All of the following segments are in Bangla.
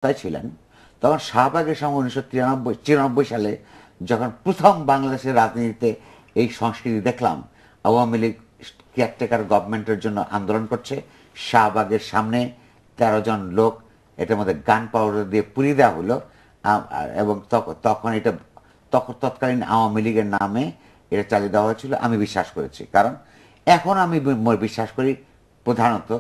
তাই ছিলেন, তখন শাহবাগের সঙ্গে 1993 সালে যখন প্রথম বাংলাদেশের রাজনীতিতে এই সংস্কৃতি দেখলাম, আওয়ামী লীগ কেয়ারটেকার গভর্নমেন্টের জন্য আন্দোলন করছে, শাহবাগের সামনে 13 জন লোক এটার মধ্যে গান পাউডার দিয়ে পুড়িয়ে দেওয়া হলো, এবং তখন এটা তৎকালীন আওয়ামী লীগের নামে এটা চালিয়ে দেওয়া হয়েছিল। আমি বিশ্বাস করেছি, কারণ এখন আমি বিশ্বাস করি প্রধানত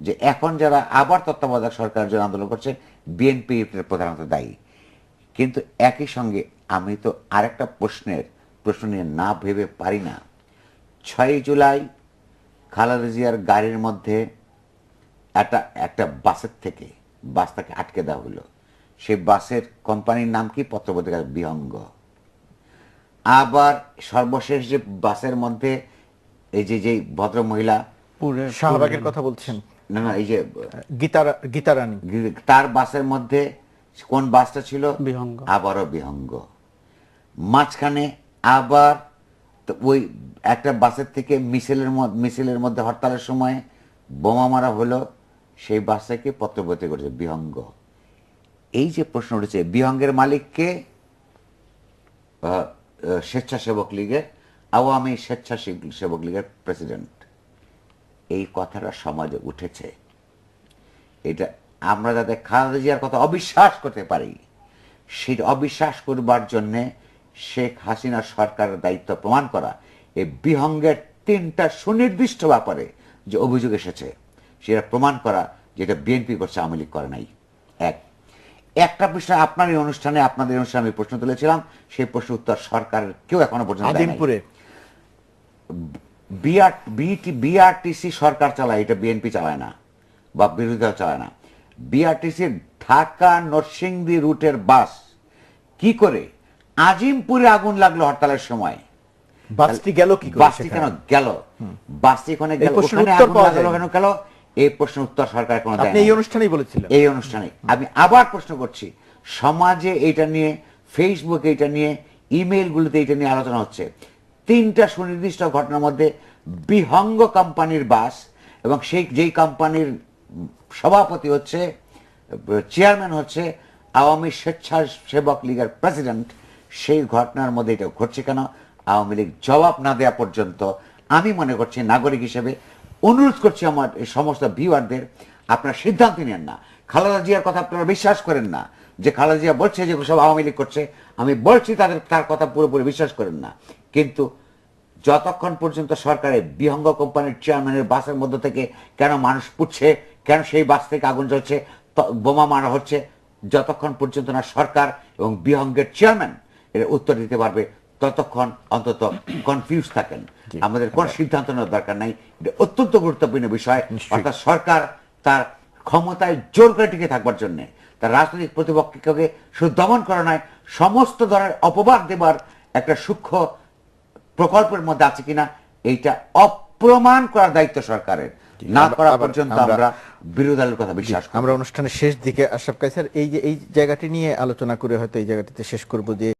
যে এখন যারা আবার তত্ত্বাবধায়ক সরকারের জন্য আন্দোলন করছে, বিএনপি প্রধানত দায়ী। কিন্তু একই সঙ্গে আমি তো আরেকটা প্রশ্ন নিয়ে না ভেবে পারি না। 6 জুলাই খালেদা জিয়ার গাড়ির মধ্যে একটা বাসটাকে আটকে দেওয়া হলো। সেই বাসের কোম্পানির নাম কি? পত্রপত্রিকা বিহঙ্গ। আবার সর্বশেষ যে বাসের মধ্যে এই যে ভদ্র মহিলা, শাহবাগের কথা বলছেন? না, এই যে গীতারানী, তার বাসের মধ্যে কোন বাসটা ছিল? বিহঙ্গ। আবারও বিহঙ্গ। মাঝখানে আবার ওই একটা বাসের থেকে মিছিলের মধ্যে হরতালের সময় বোমা মারা হলো, সেই বাসটাকে পত্রপত্রিকা করেছে বিহঙ্গ। এই যে প্রশ্ন উঠেছে, বিহঙ্গের মালিককে? স্বেচ্ছাসেবক লীগের, আওয়ামী স্বেচ্ছাসেবক লীগের প্রেসিডেন্ট। এই কথাটা সমাজে উঠেছে। এটা আমরা যাতে খালেদা জিয়ার কথা অবিশ্বাস করতে পারি, সেটা অবিশ্বাস করবার জন্যে শেখ হাসিনা সরকারের দায়িত্ব প্রমাণ করা। এই বিহঙ্গের 3টা সুনির্দিষ্ট ব্যাপারে যে অভিযোগ এসেছে সেটা প্রমাণ করা, যেটা বিএনপি করছে, আওয়ামী লীগ করে নাই। একটা বিষয় আপনাদের অনুষ্ঠানে আমি প্রশ্ন তুলেছিলাম, সেই প্রশ্ন উত্তর সরকারের কেউ এখনো পর্যন্ত দেয় নাই। আদিমপুরে বিআরটিসি সরকার চালায়, এটা বিএনপি চালায় না বা বিরোধী দল চালায় না। বিআরটিসির ঢাকা নরসিংদী রুটের বাস কি করে আজিমপুরে আগুন লাগলো হরতালের সময়? বাসটি গেল কি করে? বাসটি কেন গেল? বাসটি ওখানে গেল, ওখানে আগুন লাগলো কেন গেল? এই প্রশ্নের উত্তর সরকার কোনো দেয় না। আপনি এই অনুষ্ঠানেই বলেছিলেন। এই অনুষ্ঠানে আমি আবার প্রশ্ন করছি, সমাজে এটা নিয়ে, ফেসবুকে এটা নিয়ে, ইমেইলগুলোতে এটা নিয়ে আলোচনা হচ্ছে। 3টা সুনির্দিষ্ট ঘটনার মধ্যে বিহঙ্গ কোম্পানির বাস, এবং যেই কোম্পানির সভাপতি হচ্ছে, চেয়ারম্যান হচ্ছে আওয়ামী স্বেচ্ছাসেবক লীগের প্রেসিডেন্ট, সেই ঘটনার মধ্যে এটা ঘটছে কেন? আওয়ামী লীগ জবাব না দেওয়া পর্যন্ত আমি মনে করছি, নাগরিক হিসেবে অনুরোধ করছি আমার এই সমস্ত ভিউয়ারদের, আপনারা সিদ্ধান্ত নেন না। খালেদা জিয়ার কথা আপনারা বিশ্বাস করেন না, যে খালেদা জিয়া বলছে যে সব আওয়ামী লীগ করছে, আমি বলছি তার কথা পুরোপুরি বিশ্বাস করেন না। কিন্তু যতক্ষণ পর্যন্ত সরকারের বিহঙ্গ কোম্পানির চেয়ারম্যানের বাসের মধ্যে থেকে কেন মানুষ পুড়ছে, কেন সেই বাস থেকে আগুন জ্বলছে, বোমা মারা হচ্ছে, যতক্ষণ পর্যন্ত না সরকার এবং বিহঙ্গের চেয়ারম্যান এর উত্তর দিতে পারবে, ততক্ষণ অন্তত কনফিউজ থাকেন। আমাদের কোন সিদ্ধান্ত নেওয়ার দরকার নাই। এটা অত্যন্ত গুরুত্বপূর্ণ বিষয়। অর্থাৎ সরকার তার ক্ষমতায় জোর করে টিকে থাকবার জন্য তার রাজনৈতিক প্রতিপক্ষকে শুধু দমন করা নয়, সমস্ত ধরনের অপবাদ দেবার একটা সূক্ষ্ম প্রকল্পের মধ্যে আছে কিনা এইটা অপ্রমাণ করার দায়িত্ব সরকারের। না করা পর্যন্ত আমরা বিরোধী দলের কথা বিশ্বাস করি। আমরা অনুষ্ঠানের শেষ দিকে আশরাফ কায়সার এই জায়গাটি নিয়ে আলোচনা করে হয়তো এই জায়গাটিতে শেষ করব যে